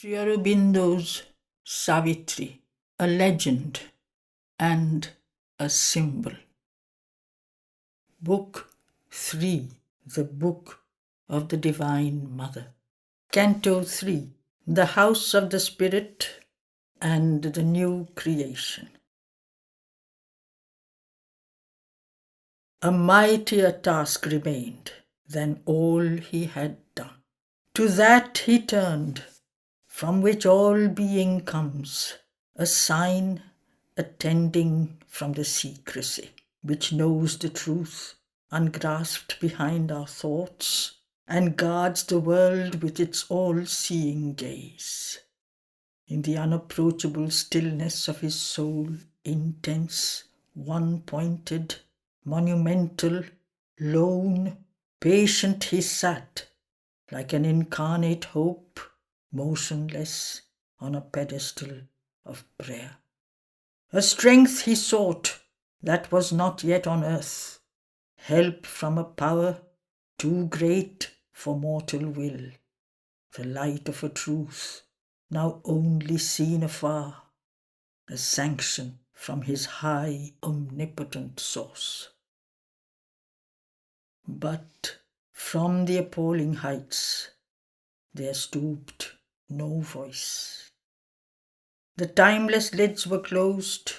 Sri Aurobindo's Savitri, a legend and a symbol. Book 3, the Book of the Divine Mother. Canto 3, the House of the Spirit and the New Creation. A mightier task remained than all he had done. To that he turned, from which all being comes, a sign attending from the secrecy, which knows the truth, ungrasped behind our thoughts, and guards the world with its all-seeing gaze. In the unapproachable stillness of his soul, intense, one-pointed, monumental, lone, patient he sat, like an incarnate hope, motionless on a pedestal of prayer. A strength he sought that was not yet on earth, help from a power too great for mortal will, the light of a truth now only seen afar, a sanction from his high omnipotent source. But from the appalling heights there stooped no voice. The timeless lids were closed,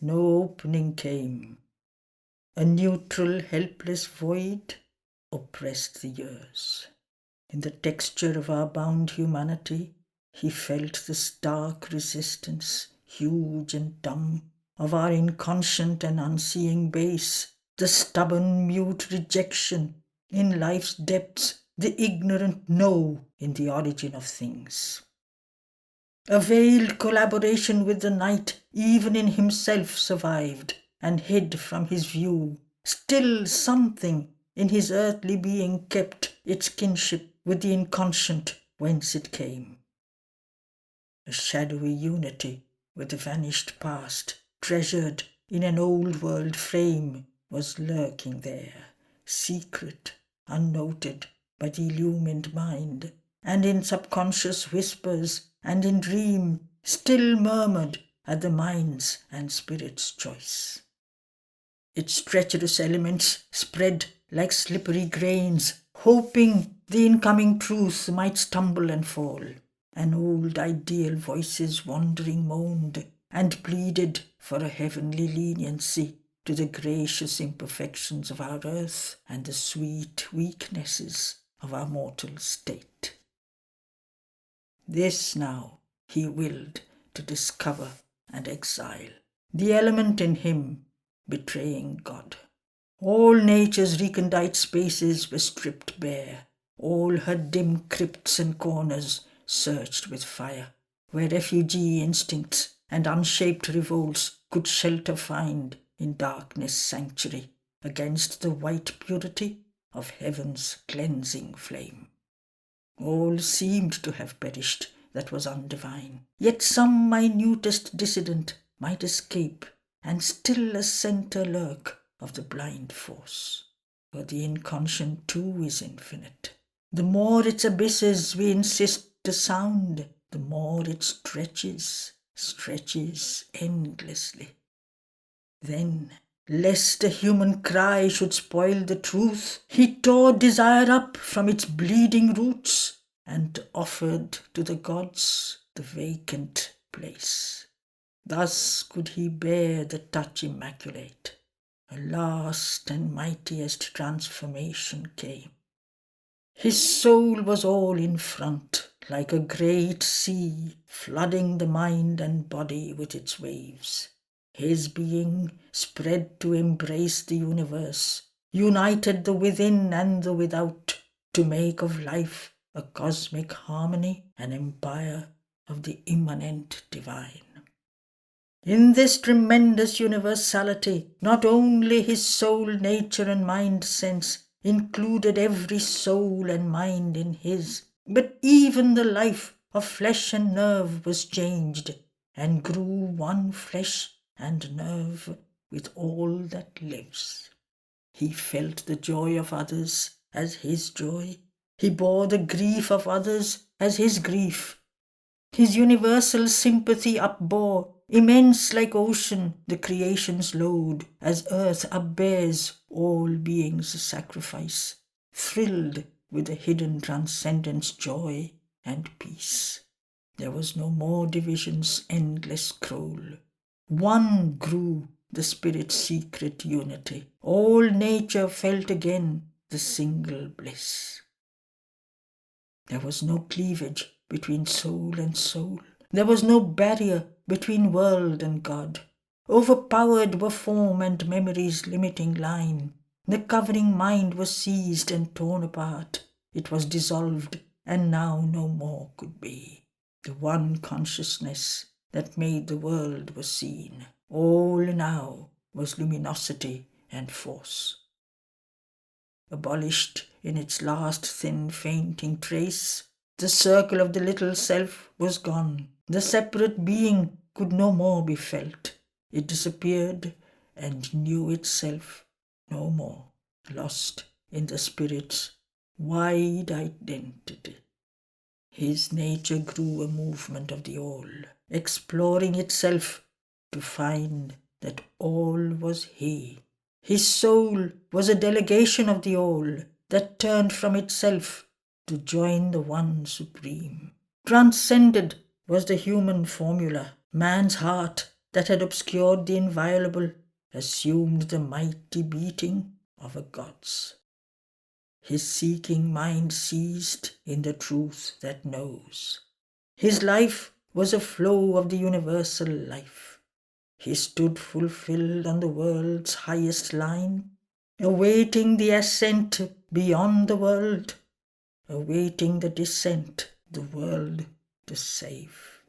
no opening came. A neutral, helpless void oppressed the years. In the texture of our bound humanity, he felt the stark resistance, huge and dumb, of our inconscient and unseeing base, the stubborn, mute rejection in life's depths, the ignorant no in the origin of things. A veiled collaboration with the night even in himself survived and hid from his view. Still something in his earthly being kept its kinship with the inconscient whence it came. A shadowy unity with the vanished past, treasured in an old world frame, was lurking there, secret, unnoted by the illumined mind, and in subconscious whispers and in dream still murmured at the mind's and spirit's choice. Its treacherous elements spread like slippery grains, hoping the incoming truth might stumble and fall. And old ideal voices wandering moaned and pleaded for a heavenly leniency to the gracious imperfections of our earth and the sweet weaknesses of our mortal state. This now he willed to discover and exile, the element in him betraying God. All nature's recondite spaces were stripped bare, all her dim crypts and corners searched with fire, where refugee instincts and unshaped revolts could shelter find in darkness sanctuary against the white purity of heaven's cleansing flame. All seemed to have perished that was undivine, yet some minutest dissident might escape, and still a centre lurk of the blind force. For the inconscient too is infinite. The more its abysses we insist to sound, the more it stretches endlessly. Then, lest a human cry should spoil the truth, he tore desire up from its bleeding roots and offered to the gods the vacant place. Thus could he bear the touch immaculate. A last and mightiest transformation came. His soul was all in front, like a great sea, flooding the mind and body with its waves. His being spread to embrace the universe, united the within and the without, to make of life a cosmic harmony, an empire of the immanent divine. In this tremendous universality, not only his soul, nature and mind sense included every soul and mind in his, but even the life of flesh and nerve was changed, and grew one flesh and nerve with all that lives. He felt the joy of others as his joy. He bore the grief of others as his grief. His universal sympathy upbore, immense like ocean, the creation's load, as earth upbears all beings' sacrifice, thrilled with a hidden transcendence, joy and peace. There was no more division's endless scroll. One grew the Spirit's secret unity. All nature felt again the single bliss. There was no cleavage between soul and soul. There was no barrier between world and God. Overpowered were form and memory's limiting line. The covering mind was seized and torn apart. It was dissolved, and now no more could be. The one consciousness that made the world was seen. All now was luminosity and force. Abolished in its last thin fainting trace, the circle of the little self was gone. The separate being could no more be felt. It disappeared and knew itself no more, lost in the Spirit's wide identity. His nature grew a movement of the all, exploring itself to find that all was He. His soul was a delegation of the all that turned from itself to join the one supreme. Transcended was the human formula. Man's heart that had obscured the inviolable assumed the mighty beating of a god's. His seeking mind seized in the truth that knows. His life was a flow of the universal life. He stood fulfilled on the world's highest line, awaiting the ascent beyond the world, awaiting the descent the world to save.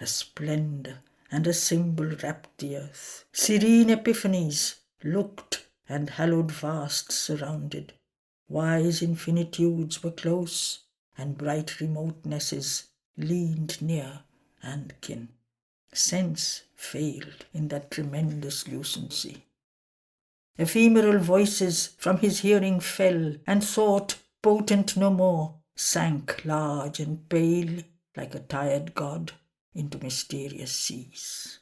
A splendour and a symbol wrapped the earth. Serene epiphanies looked and hallowed vasts surrounded. Wise infinitudes were close, and bright remotenesses leaned near and kin. Sense failed in that tremendous lucency. Ephemeral voices from his hearing fell, and thought, potent no more, sank large and pale like a tired god into mysterious seas.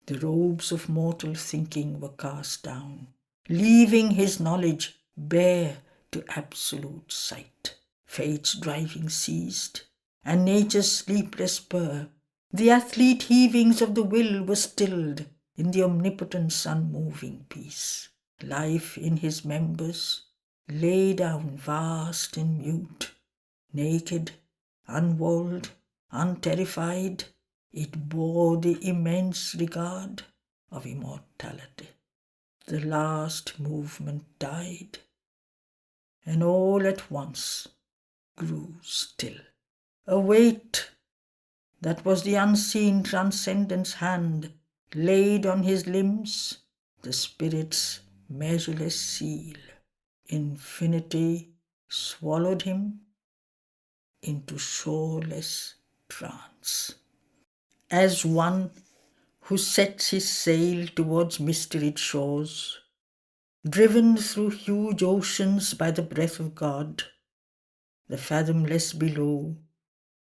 The robes of mortal thinking were cast down, leaving his knowledge bare to absolute sight. Fate's driving ceased, and nature's sleepless purr. The athlete heavings of the will were stilled in the omnipotent's unmoving peace. Life in his members lay down vast and mute, naked, unwalled, unterrified. It bore the immense regard of immortality. The last movement died, and all at once grew still. A weight that was the unseen transcendence hand laid on his limbs, the Spirit's measureless seal. Infinity swallowed him into shoreless trance. As one who sets his sail towards mysteried shores, driven through huge oceans by the breath of God, the fathomless below,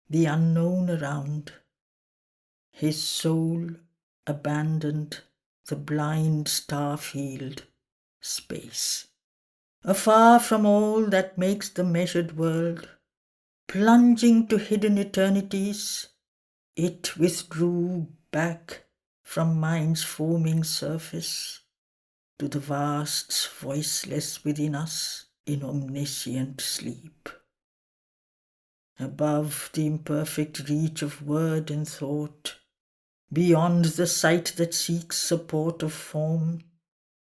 the unknown around, his soul abandoned the blind star-field space. Afar from all that makes the measured world, plunging to hidden eternities, it withdrew back from mind's foaming surface to the vasts voiceless within us in omniscient sleep. Above the imperfect reach of word and thought, beyond the sight that seeks support of form,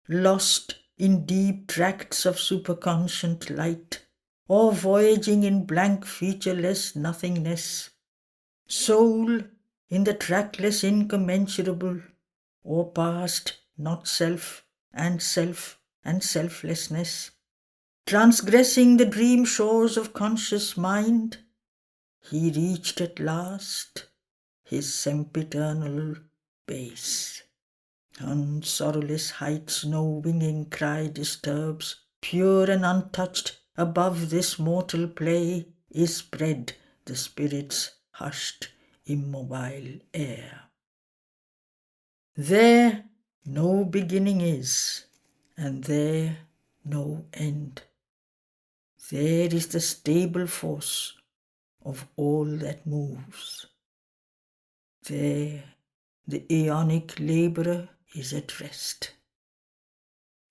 lost in deep tracts of superconscient light, or voyaging in blank featureless nothingness, soul in the trackless incommensurable, or past not self and selflessness, transgressing the dream shores of conscious mind, he reached at last his sempiternal base. On sorrowless heights no winging cry disturbs. Pure and untouched above this mortal play is spread the Spirit's hushed, immobile air. There no beginning is, and there no end. There is the stable force of all that moves. There the aeonic labourer is at rest.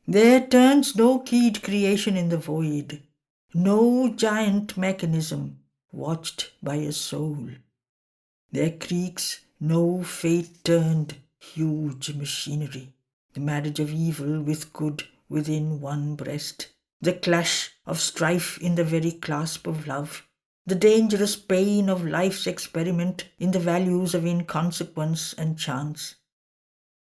There turns no keyed creation in the void, no giant mechanism watched by a soul. There creaks no fate-turned huge machinery, the marriage of evil with good within one breast, the clash of strife in the very clasp of love, the dangerous pain of life's experiment in the values of inconsequence and chance,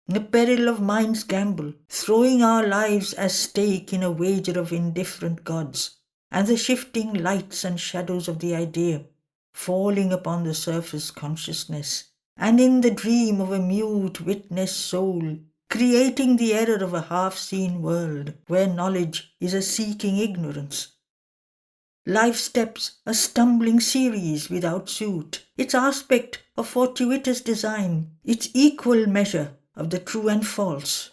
the peril of mind's gamble, throwing our lives as stake in a wager of indifferent gods, and the shifting lights and shadows of the idea, falling upon the surface consciousness, and in the dream of a mute witness soul, creating the error of a half-seen world, where knowledge is a seeking ignorance. Life steps a stumbling series without suit, its aspect of fortuitous design, its equal measure of the true and false.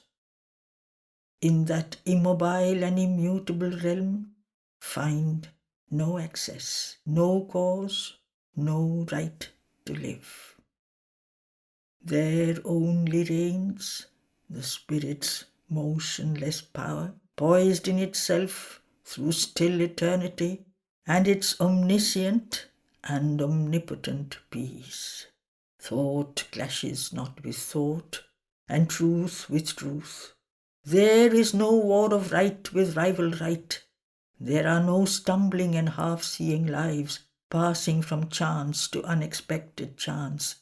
In that immobile and immutable realm, find no access, no cause, no right to live. There only reigns the Spirit's motionless power, poised in itself through still eternity, and its omniscient and omnipotent peace. Thought clashes not with thought, and truth with truth. There is no war of right with rival right. There are no stumbling and half-seeing lives passing from chance to unexpected chance.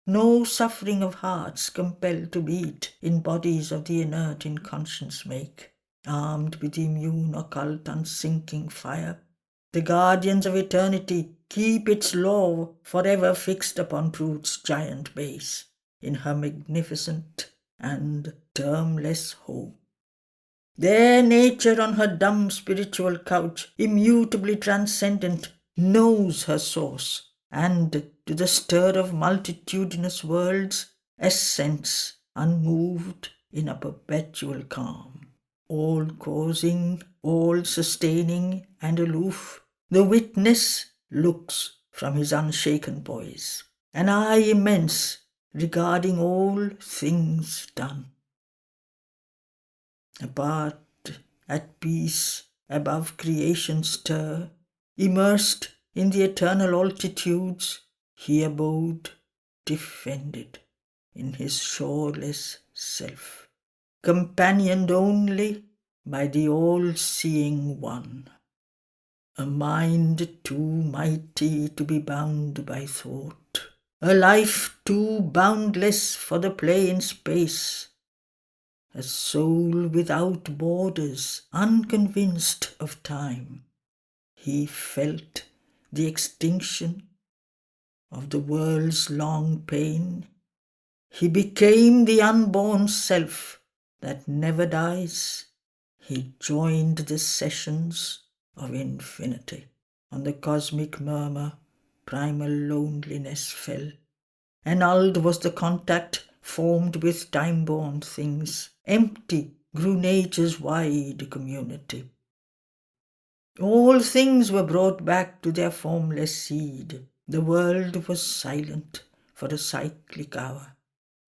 No suffering of hearts compelled to beat in bodies of the inert in conscience make. Armed with immune occult unsinking fire, the guardians of eternity keep its law forever fixed upon truth's giant base, in her magnificent and termless home. There nature on her dumb spiritual couch, immutably transcendent, knows her source, and to the stir of multitudinous worlds assents unmoved in a perpetual calm. All-causing, all-sustaining and aloof, the witness looks from his unshaken poise, an eye immense regarding all things done. Apart, at peace, above creation's stir, immersed in the eternal altitudes, he abode, defended in his shoreless self, companioned only by the all-seeing One. A mind too mighty to be bound by thought, a life too boundless for the play in space, a soul without borders, unconvinced of time. He felt the extinction of the world's long pain. He became the unborn self that never dies. He joined the sessions of infinity. On the cosmic murmur, primal loneliness fell. Annulled was the contact formed with time-born things. Empty grew nature's wide community. All things were brought back to their formless seed. The world was silent for a cyclic hour.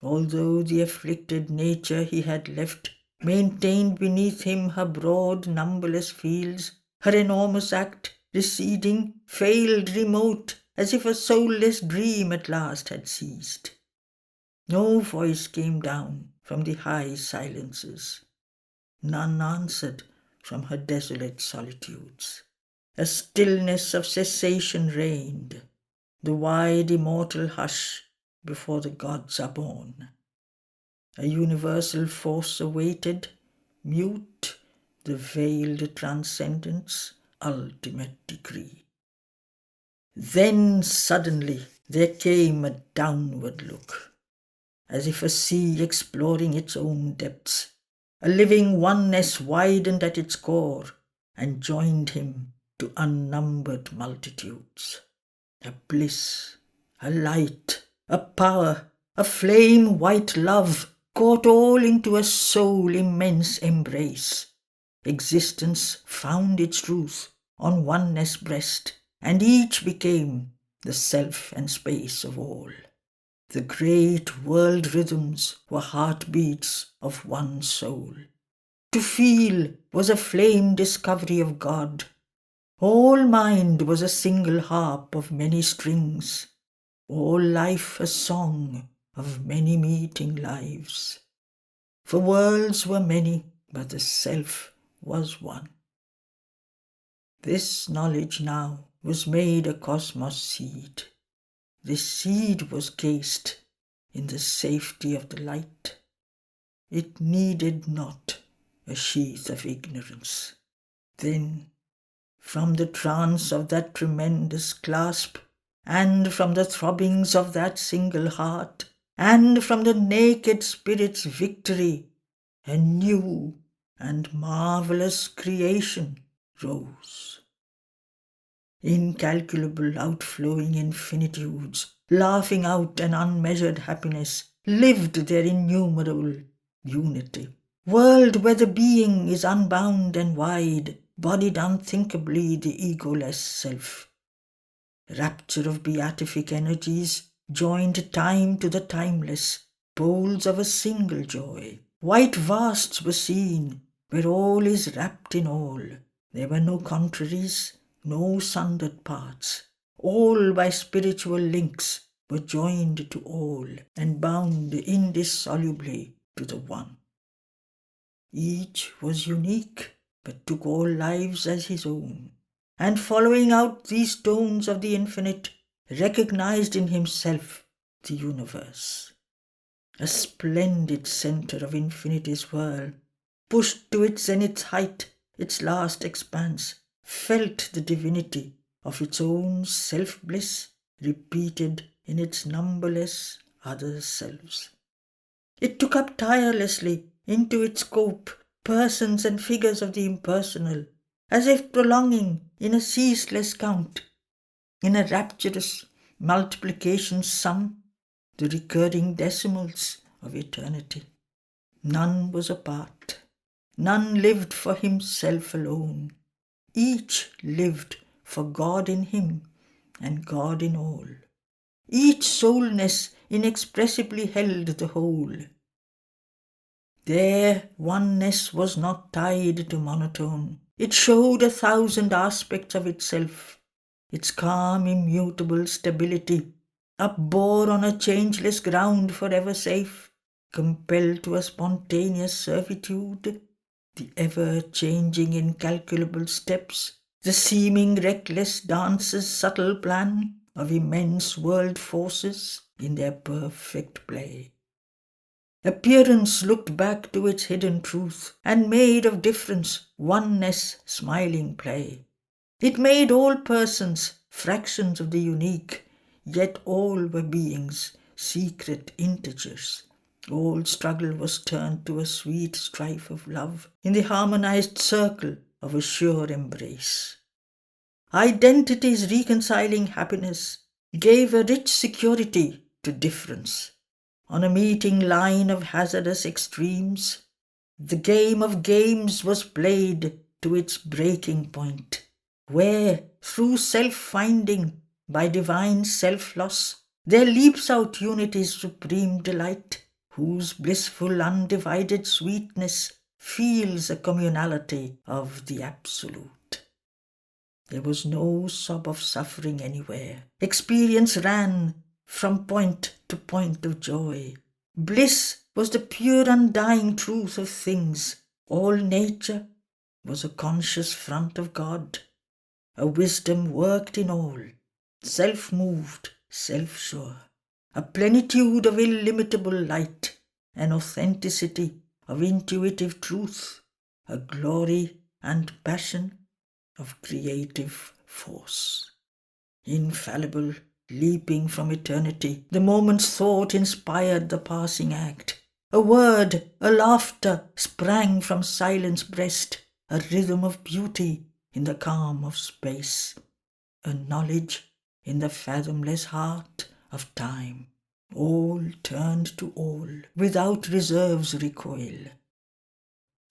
Although the afflicted nature he had left maintained beneath him her broad, numberless fields, her enormous act, receding, failed remote, as if a soulless dream at last had ceased. No voice came down from the high silences. None answered from her desolate solitudes. A stillness of cessation reigned, the wide immortal hush before the gods are born. A universal force awaited, mute, the veiled transcendence' ultimate decree. Then suddenly there came a downward look, as if a sea exploring its own depths. A living oneness widened at its core and joined him to unnumbered multitudes. A bliss A light, a power, a flame white love caught all into a soul immense embrace. Existence found its truth on oneness breast, and each became the self and space of all. The great world rhythms were heartbeats of one soul. To feel was a flame discovery of God. All mind was a single harp of many strings, all life a song of many meeting lives. For worlds were many, but the self was one. This knowledge now was made a cosmos seed. This seed was cased in the safety of the light. It needed not a sheath of ignorance. Then, from the trance of that tremendous clasp, and from the throbbings of that single heart, and from the naked spirit's victory, a new and marvelous creation rose. Incalculable outflowing infinitudes, laughing out an unmeasured happiness, lived their innumerable unity. World where the being is unbound and wide, bodied unthinkably the egoless self. Rapture of beatific energies joined time to the timeless, poles of a single joy. White vasts were seen, where all is wrapped in all. There were no contraries, no sundered parts. All by spiritual links were joined to all and bound indissolubly to the one. Each was unique, but took all lives as his own, and following out these tones of the infinite, recognized in himself the universe. A splendid centre of infinity's whirl, pushed to its zenith height, its last expanse, felt the divinity of its own self-bliss repeated in its numberless other selves. It took up tirelessly into its scope persons and figures of the impersonal, as if prolonging in a ceaseless count, in a rapturous multiplication sum, the recurring decimals of eternity. None was apart. None lived for himself alone. Each lived for God in him and God in all. Each soulness inexpressibly held the whole. Their oneness was not tied to monotone. It showed 1,000 aspects of itself. Its calm, immutable stability, upbore on a changeless ground forever safe, compelled to a spontaneous servitude, the ever-changing incalculable steps, the seeming reckless dance's subtle plan of immense world forces in their perfect play. Appearance looked back to its hidden truth and made of difference oneness smiling play. It made all persons fractions of the unique, yet all were beings, secret integers. All struggle was turned to a sweet strife of love in the harmonized circle of a sure embrace. Identity's reconciling happiness gave a rich security to difference. On a meeting line of hazardous extremes, the game of games was played to its breaking point, where, through self-finding by divine self-loss, there leaps out unity's supreme delight, whose blissful undivided sweetness feels a communality of the Absolute. There was no sob of suffering anywhere. Experience ran from point to point of joy. Bliss was the pure undying truth of things. All nature was a conscious front of God. A wisdom worked in all, self-moved, self-sure. A plenitude of illimitable light, an authenticity of intuitive truth, a glory and passion of creative force. Infallible, leaping from eternity, the moment's thought inspired the passing act. A word, a laughter sprang from silence breast, a rhythm of beauty in the calm of space, a knowledge in the fathomless heart of time. All turned to all, without reserves recoil.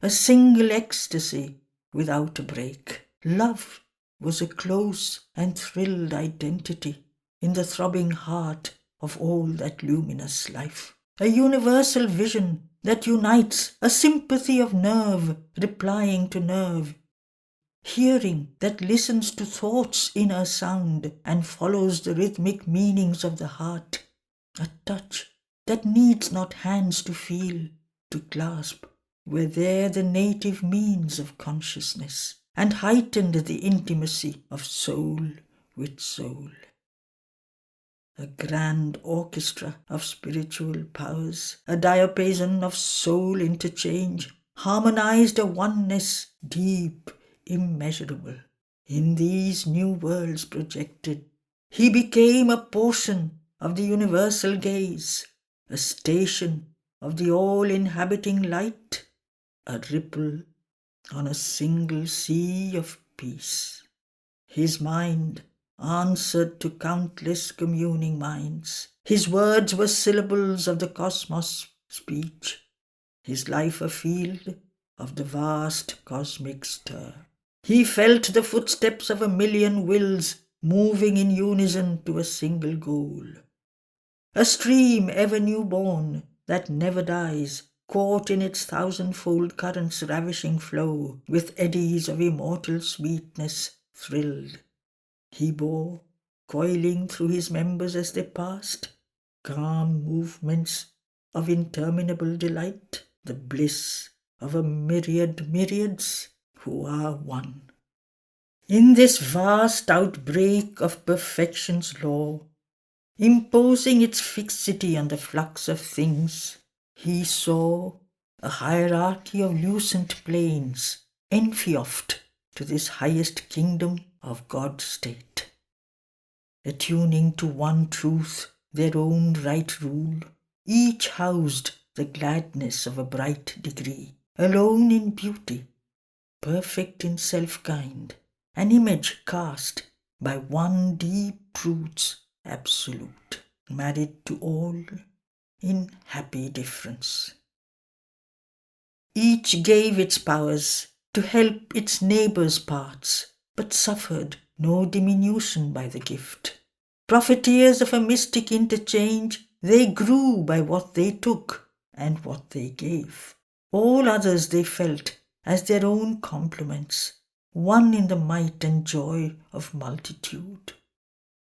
A single ecstasy, without a break. Love was a close and thrilled identity in the throbbing heart of all that luminous life. A universal vision that unites, a sympathy of nerve replying to nerve. Hearing that listens to thoughts in a sound and follows the rhythmic meanings of the heart. A touch that needs not hands to feel, to clasp, were there the native means of consciousness, and heightened the intimacy of soul with soul. A grand orchestra of spiritual powers, a diapason of soul interchange, harmonized a oneness deep, immeasurable. In these new worlds projected, he became a portion of the universal gaze, a station of the all-inhabiting light, a ripple on a single sea of peace. His mind answered to countless communing minds. His words were syllables of the cosmos' speech, his life a field of the vast cosmic stir. He felt the footsteps of a million wills moving in unison to a single goal. A stream ever newborn that never dies, caught in its thousandfold current's ravishing flow, with eddies of immortal sweetness thrilled. He bore, coiling through his members as they passed, calm movements of interminable delight, the bliss of a myriad myriads who are one. In this vast outbreak of perfection's law, imposing its fixity on the flux of things, he saw a hierarchy of lucent planes enfeoffed to this highest kingdom of God's state, attuning to one truth their own right rule, each housed the gladness of a bright degree, alone in beauty, perfect in self-kind, an image cast by one deep truth's absolute, married to all in happy difference. Each gave its powers to help its neighbour's parts, but suffered no diminution by the gift. Profiteers of a mystic interchange, they grew by what they took and what they gave. All others they felt as their own complements, one in the might and joy of multitude.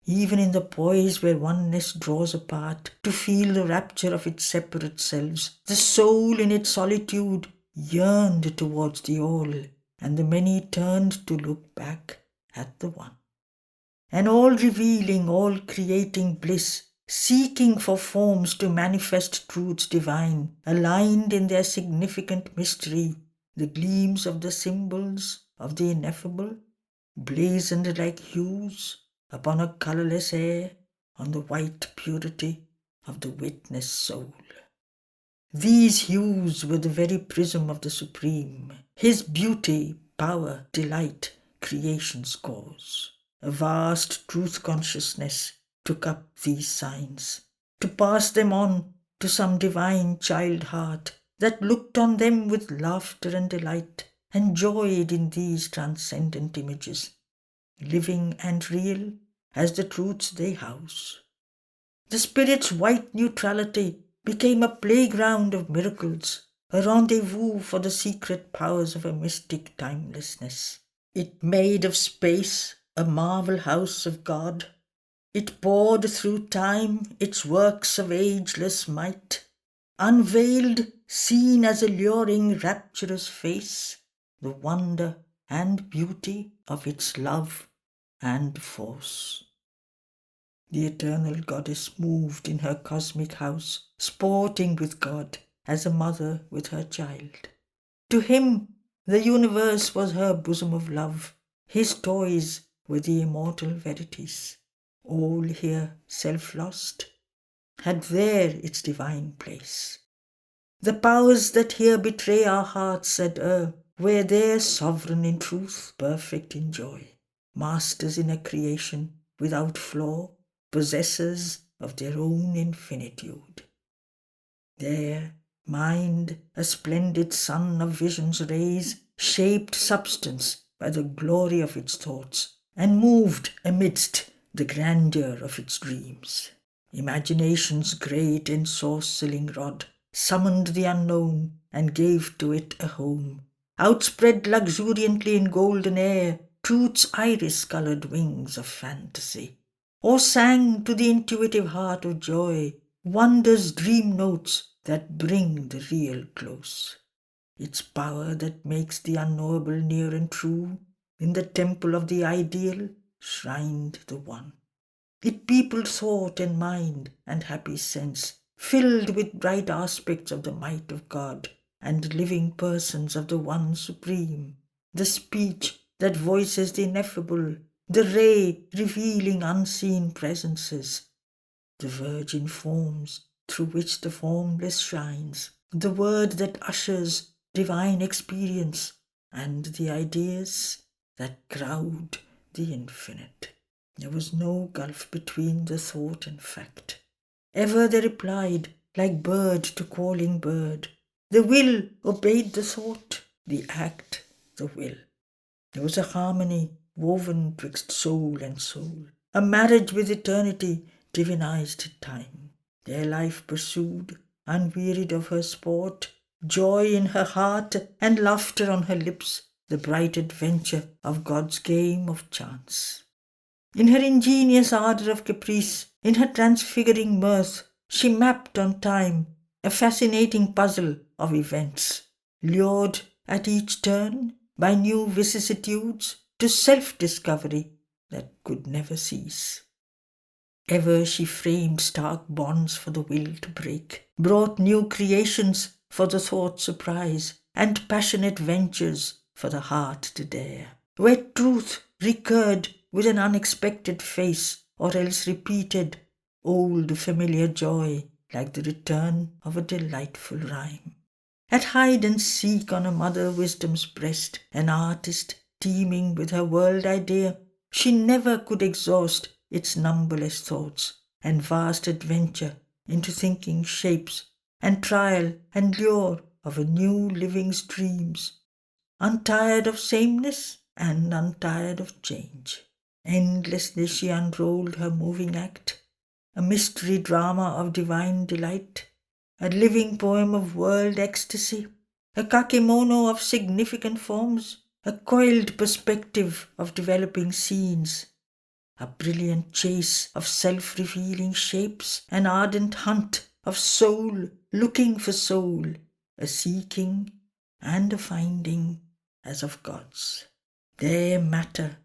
Even in the poise where oneness draws apart to feel the rapture of its separate selves, the soul in its solitude yearned towards the all, and the many turned to look back at the one. An all-revealing, all-creating bliss, seeking for forms to manifest truths divine, aligned in their significant mystery, the gleams of the symbols of the ineffable, blazoned like hues upon a colourless air, on the white purity of the witness soul. These hues were the very prism of the Supreme, his beauty, power, delight, creation's cause. A vast truth consciousness took up these signs, to pass them on to some divine child heart that looked on them with laughter and delight, and joyed in these transcendent images, living and real as the truths they house. The Spirit's white neutrality became a playground of miracles, a rendezvous for the secret powers of a mystic timelessness. It made of space a marvel house of God. It poured through time its works of ageless might, unveiled, seen as a luring, rapturous face, the wonder and beauty of its love and force. The eternal goddess moved in her cosmic house, sporting with God as a mother with her child. To him, the universe was her bosom of love. His toys were the immortal verities. All here self-lost had there its divine place. The powers that here betray our hearts and err were there sovereign in truth, perfect in joy, masters in a creation without flaw, possessors of their own infinitude. There, mind, a splendid sun of vision's rays, shaped substance by the glory of its thoughts, and moved amidst the grandeur of its dreams. Imagination's great ensorceling rod summoned the unknown and gave to it a home, outspread luxuriantly in golden air truth's iris-coloured wings of fantasy, or sang to the intuitive heart of joy wonder's dream notes that bring the real close. Its power that makes the unknowable near and true, in the temple of the ideal shrined the one. It peopled thought and mind and happy sense, filled with bright aspects of the might of God and living persons of the One Supreme, the speech that voices the ineffable, the ray revealing unseen presences, the virgin forms through which the formless shines, the word that ushers divine experience, and the ideas that crowd the infinite. There was no gulf between the thought and fact. Ever they replied, like bird to calling bird. The will obeyed the thought, the act the will. There was a harmony woven twixt soul and soul, a marriage with eternity divinized time. Their life pursued, unwearied of her sport, joy in her heart and laughter on her lips, the bright adventure of God's game of chance. In her ingenious ardour of caprice, in her transfiguring mirth, she mapped on time a fascinating puzzle of events, lured at each turn by new vicissitudes to self-discovery that could never cease. Ever she framed stark bonds for the will to break, brought new creations for the thought surprise, and passionate ventures for the heart to dare, where truth recurred with an unexpected face, or else repeated old familiar joy like the return of a delightful rhyme. At hide and seek on a mother wisdom's breast, an artist teeming with her world idea, she never could exhaust its numberless thoughts and vast adventure into thinking shapes and trial and lure of a new living's dreams, untired of sameness and untired of change. Endlessly she unrolled her moving act, a mystery drama of divine delight, a living poem of world ecstasy, a kakemono of significant forms, a coiled perspective of developing scenes, a brilliant chase of self-revealing shapes, an ardent hunt of soul looking for soul, a seeking and a finding as of God's. Their matter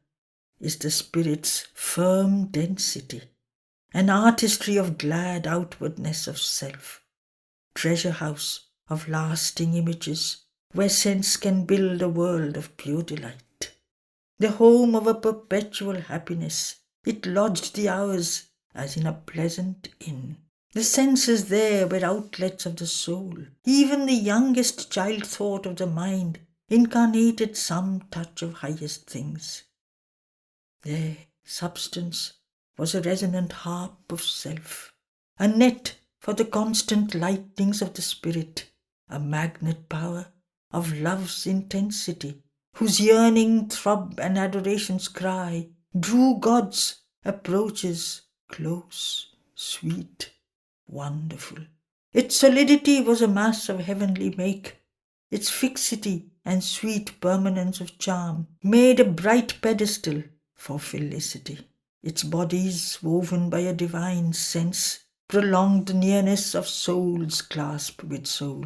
is the spirit's firm density, an artistry of glad outwardness of self, treasure house of lasting images, where sense can build a world of pure delight. The home of a perpetual happiness, it lodged the hours as in a pleasant inn. The senses there were outlets of the soul. Even the youngest child thought of the mind incarnated some touch of highest things. Their substance was a resonant harp of self, a net for the constant lightnings of the spirit, a magnet power of love's intensity, whose yearning throb and adoration's cry drew God's approaches close, sweet, wonderful. Its solidity was a mass of heavenly make. Its fixity and sweet permanence of charm made a bright pedestal for felicity. Its bodies, woven by a divine sense, prolonged the nearness of soul's clasp with soul.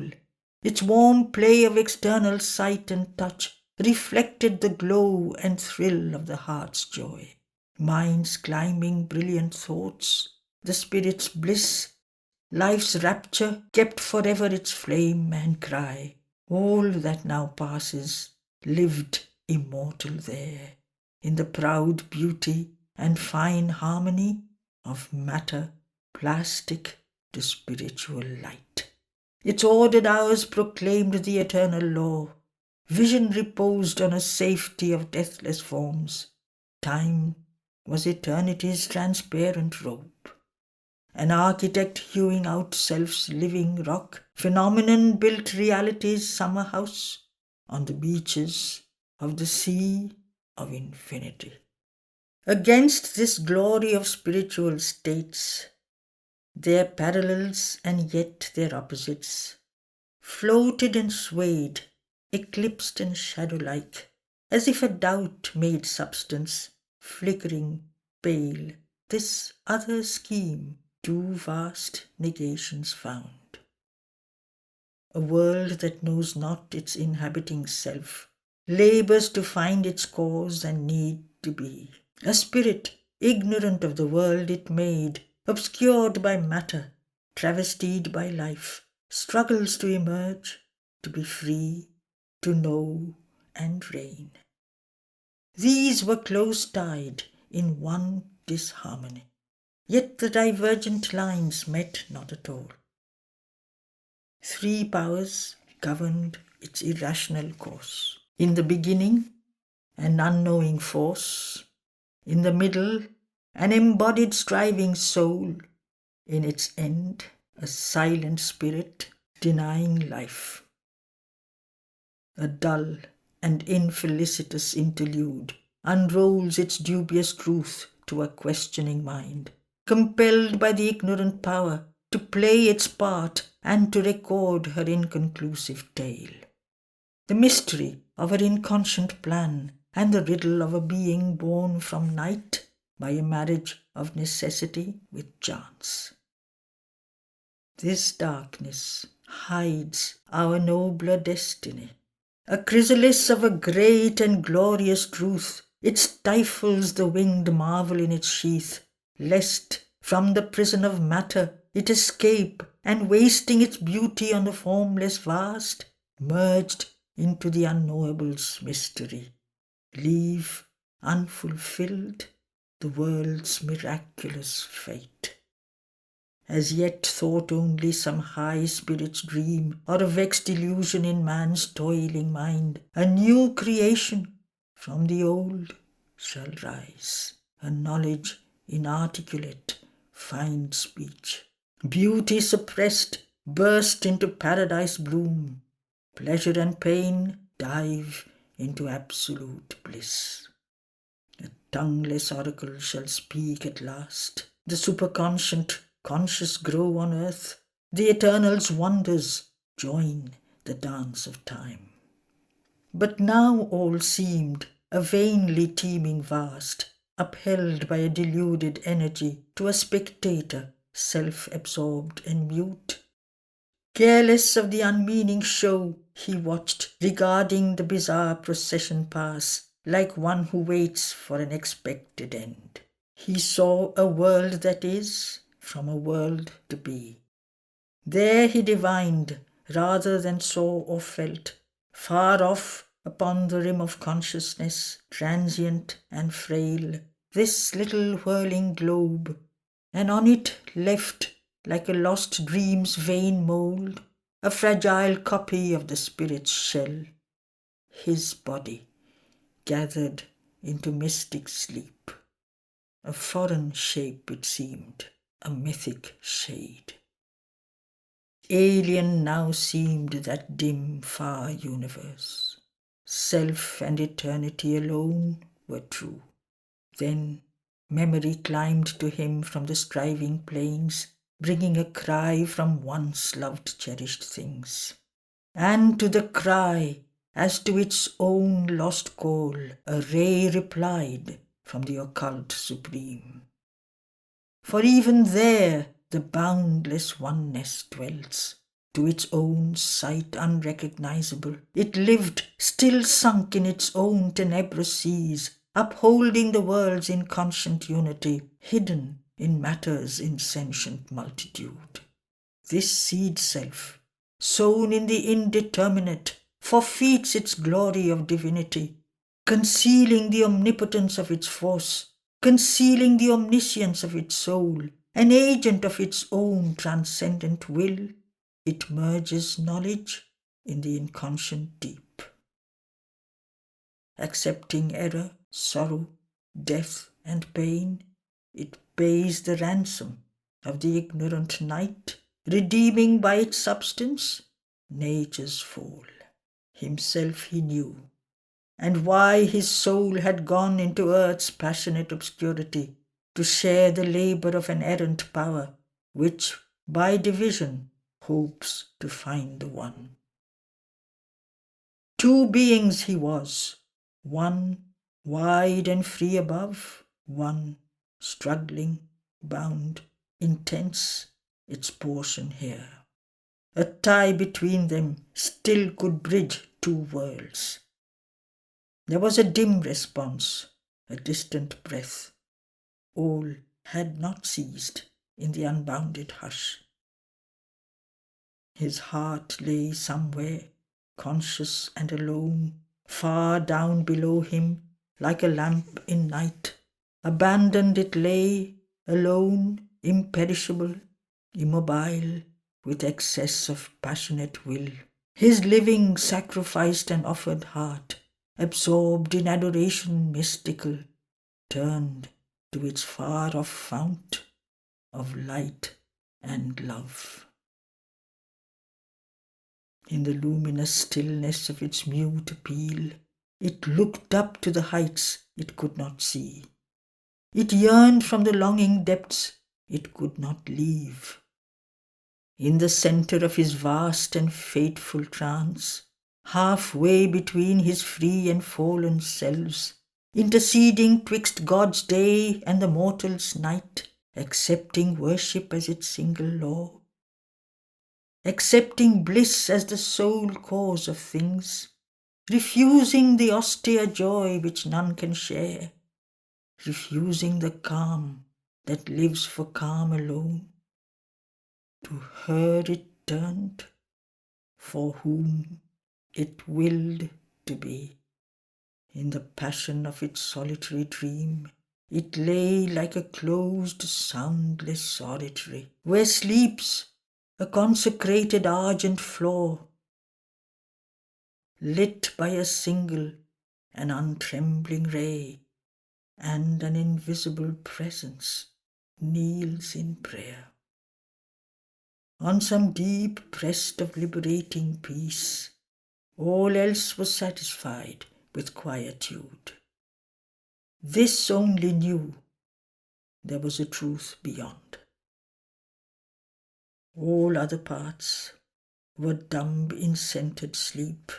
Its warm play of external sight and touch reflected the glow and thrill of the heart's joy. Mind's climbing brilliant thoughts, the spirit's bliss, life's rapture kept forever its flame and cry. All that now passes lived immortal there, in the proud beauty and fine harmony of matter plastic to spiritual light. Its ordered hours proclaimed the eternal law. Vision reposed on a safety of deathless forms. Time was eternity's transparent robe. an architect hewing out self's living rock, phenomenon built reality's summer house on the beaches of the sea of infinity. Against this glory of spiritual states, their parallels and yet their opposites, floated and swayed, eclipsed and shadow-like, as if a doubt made substance, flickering, pale, this other scheme, two vast negations found. A world that knows not its inhabiting self, labours to find its cause and need to be. A spirit, ignorant of the world it made, obscured by matter, travestied by life, struggles to emerge, to be free, to know and reign. These were close tied in one disharmony, yet the divergent lines met not at all. Three powers governed its irrational course. In the beginning, an unknowing force. In the middle, an embodied striving soul. In its end, a silent spirit denying life. A dull and infelicitous interlude unrolls its dubious truth to a questioning mind, compelled by the ignorant power to play its part and to record her inconclusive tale. The mystery of her inconscient plan and the riddle of a being born from night by a marriage of necessity with chance. This darkness hides our nobler destiny. A chrysalis of a great and glorious truth, it stifles the winged marvel in its sheath, lest from the prison of matter it escape, and wasting its beauty on the formless vast, merged into the unknowable's mystery, leave unfulfilled the world's miraculous fate. As yet thought only some high spirit's dream, or a vexed illusion in man's toiling mind, a new creation from the old shall rise, a knowledge inarticulate find speech. Beauty suppressed burst into paradise bloom, pleasure and pain dive into absolute bliss. A tongueless oracle shall speak at last, the superconscient conscious grow on earth, the eternal's wonders join the dance of time. But now all seemed a vainly teeming vast, upheld by a deluded energy to a spectator, self-absorbed and mute. Careless of the unmeaning show, he watched, regarding the bizarre procession pass, like one who waits for an expected end. He saw a world that is, from a world to be. There he divined, rather than saw or felt, far off upon the rim of consciousness, transient and frail, this little whirling globe, and on it left, like a lost dream's vain mould, a fragile copy of the spirit's shell, his body, gathered into mystic sleep. A foreign shape it seemed, a mythic shade. Alien now seemed that dim, far universe. Self and eternity alone were true. Then memory climbed to him from the striving plains, bringing a cry from once loved cherished things. And to the cry, as to its own lost call, a ray replied from the occult supreme. For even there the boundless oneness dwells, to its own sight unrecognizable. It lived, still sunk in its own tenebrous seas, upholding the world's inconscient unity, hidden in matter's insentient multitude. This seed self, sown in the indeterminate, forfeits its glory of divinity, concealing the omnipotence of its force, concealing the omniscience of its soul, an agent of its own transcendent will. It merges knowledge in the inconscient deep. Accepting error, sorrow, death and pain, it pays the ransom of the ignorant night, redeeming by its substance nature's fall. Himself he knew, and why his soul had gone into earth's passionate obscurity to share the labour of an errant power, which, by division, hopes to find the one. Two beings he was, one wide and free above, one struggling, bound, intense, its portion here. A tie between them still could bridge two worlds. There was a dim response, a distant breath. All had not ceased in the unbounded hush. His heart lay somewhere, conscious and alone, far down below him, like a lamp in night. Abandoned it lay, alone, imperishable, immobile, with excess of passionate will. His living, sacrificed and offered heart, absorbed in adoration mystical, turned to its far-off fount of light and love. In the luminous stillness of its mute appeal, it looked up to the heights it could not see. It yearned from the longing depths it could not leave. In the centre of his vast and fateful trance, halfway between his free and fallen selves, interceding twixt God's day and the mortal's night, accepting worship as its single law, accepting bliss as the sole cause of things, refusing the austere joy which none can share, refusing the calm that lives for calm alone. To her it turned, for whom it willed to be. In the passion of its solitary dream, it lay like a closed, soundless oratory, where sleeps a consecrated argent floor, lit by a single and untrembling ray, and an invisible presence kneels in prayer. On some deep breast of liberating peace, all else was satisfied with quietude. This only knew there was a truth beyond. All other parts were dumb in scented sleep,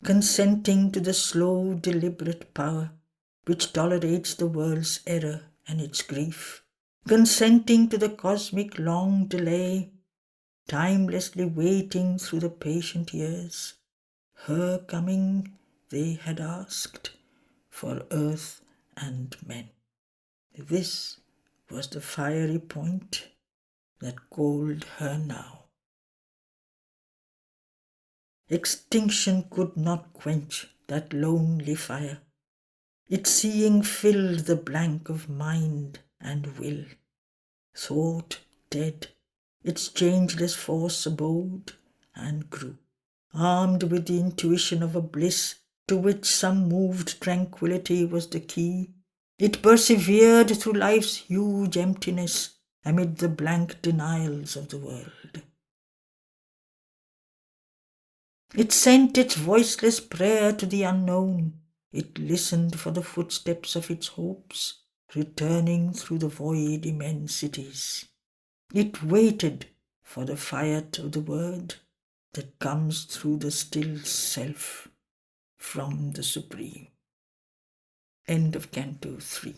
consenting to the slow, deliberate power which tolerates the world's error and its grief, consenting to the cosmic long delay, timelessly waiting through the patient years. Her coming they had asked for earth and men. This was the fiery point that called her now. Extinction could not quench that lonely fire. Its seeing filled the blank of mind and will. Thought dead, its changeless force abode and grew, armed with the intuition of a bliss to which some moved tranquillity was the key. It persevered through life's huge emptiness amid the blank denials of the world. It sent its voiceless prayer to the unknown. It listened for the footsteps of its hopes, returning through the void immensities. It waited for the fiat of the word that comes through the still self from the Supreme. End of Canto 3.